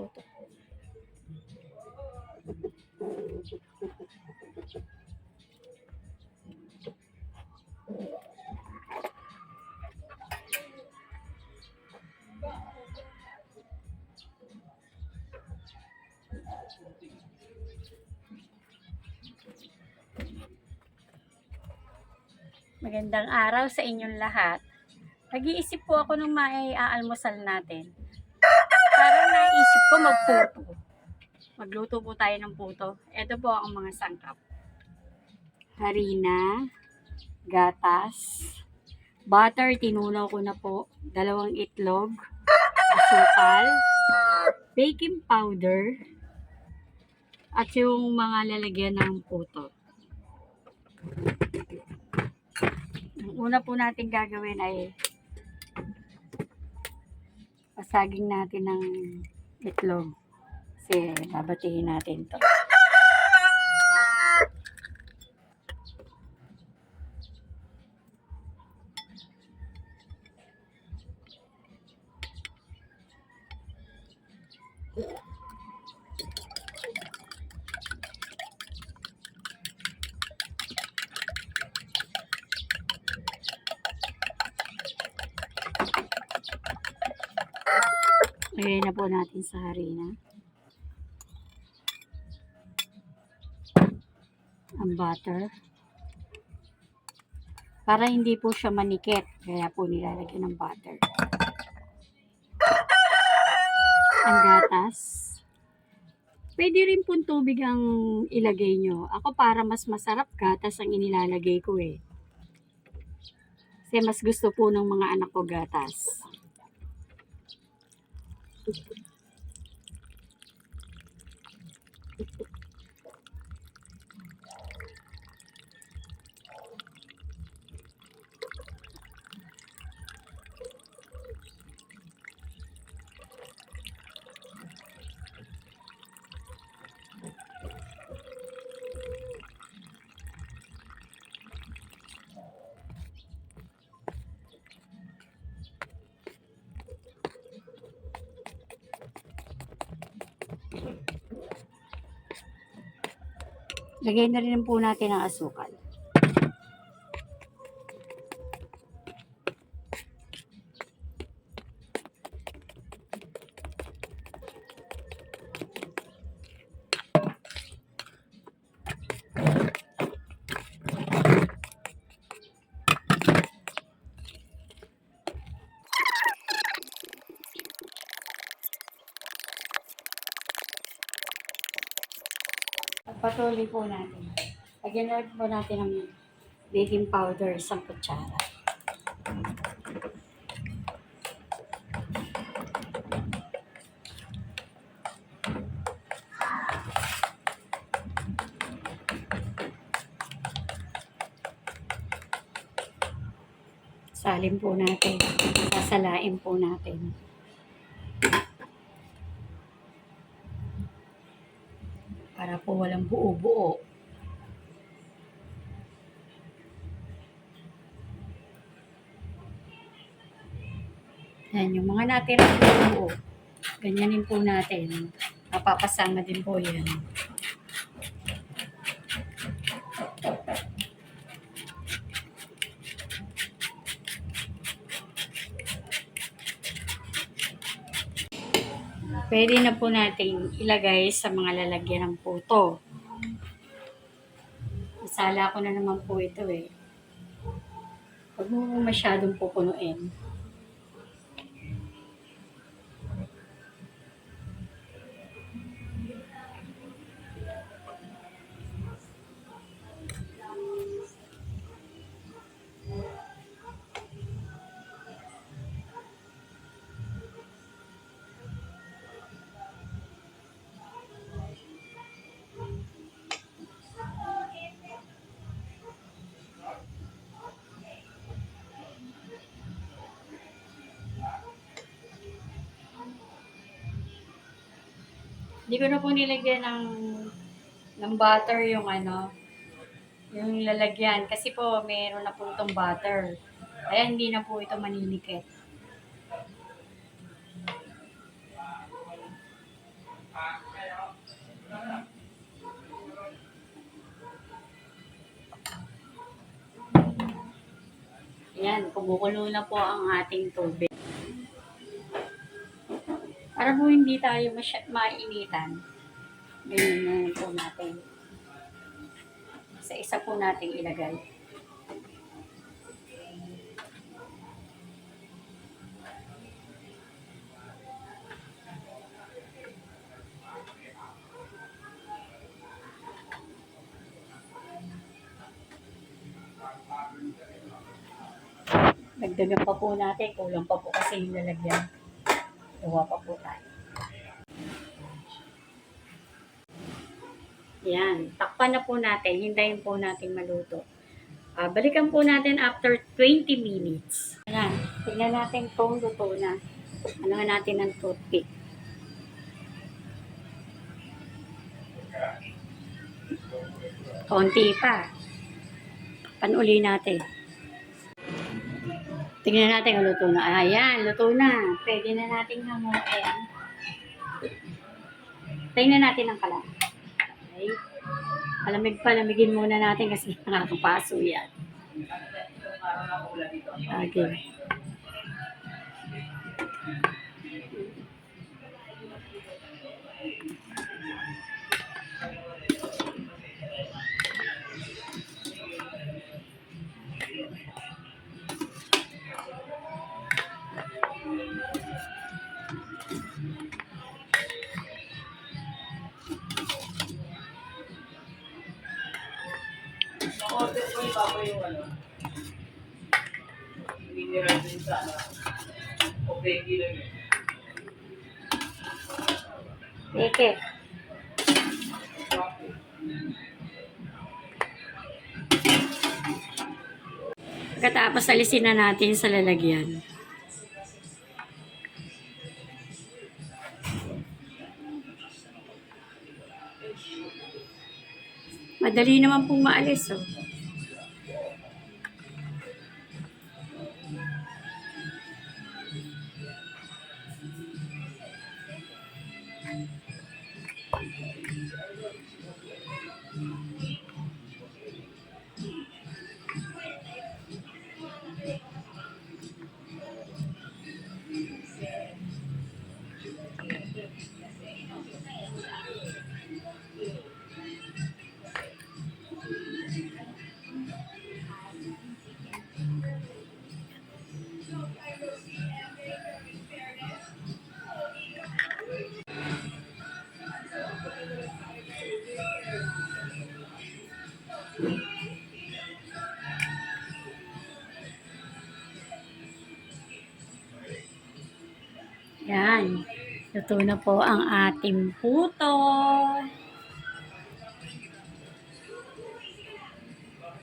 puto. Magandang araw sa inyong lahat. Nag-iisip po ako nung mai-aalmusal natin. Parang naisip ko magputo. Magluto po tayo ng puto. Ito po ang mga sangkap. Harina, gatas, butter, tinunaw ko na po, 2 itlog, asukal, baking powder, at yung mga lalagyan ng puto. Ang una po natin gagawin ay pasaging natin ng itlog. Kasi babatiin natin to. Lagay na po natin sa harina ang butter para hindi po siya manikit, kaya po nilalagyan ng butter. Ang gatas, pwede rin po tubig ang ilagay nyo. Ako para mas masarap, gatas ang inilalagay ko kasi mas gusto po ng mga anak ko gatas. Lagay na rin po natin ang asukal. Patuloy po natin. Lagyan na po natin ng baking powder, 1 kutsara. Salin po natin. Sasalain po natin. Para po walang buo-buo. Yan, yung mga natirang buo, ganyanin po natin. Mapapasama din po yan. Pwede na po natin ilagay sa mga lalagyan ng puto. Masala ko na naman po ito Huwag mo masyadong pupunuin. Hindi ko na po nilagyan ng butter yung yung lalagyan. Kasi po, meron na po itong butter. Kaya hindi na po ito maninikit. Kumukulo na po ang ating tubig. Para po hindi tayo mainitan, ganyan po natin. Sa isa po nating ilagay. Dagdagan pa po natin, kulang pa po kasi yung lalagyan. Gawa pa po tayo. Yan, takpan na po natin, hintayin po natin maluto. Balikan po natin after 20 minutes. Ayan, tignan natin kung luto na. Ano natin ng toothpick. Konti pa. Panuli natin. Tingnan natin kung luto na. Ayan, luto na. Pwede na natin hamuin. Tingnan natin ang kalan. Okay. Palamigin muna natin kasi nakakapaso yan. Okay. Order ko yung papa yung mineral din sa o peki lang yun. Peke. Pagkatapos alisin na natin sa lalagyan. Madali naman pong maalis, oh. Yan. Luto na po ang ating puto.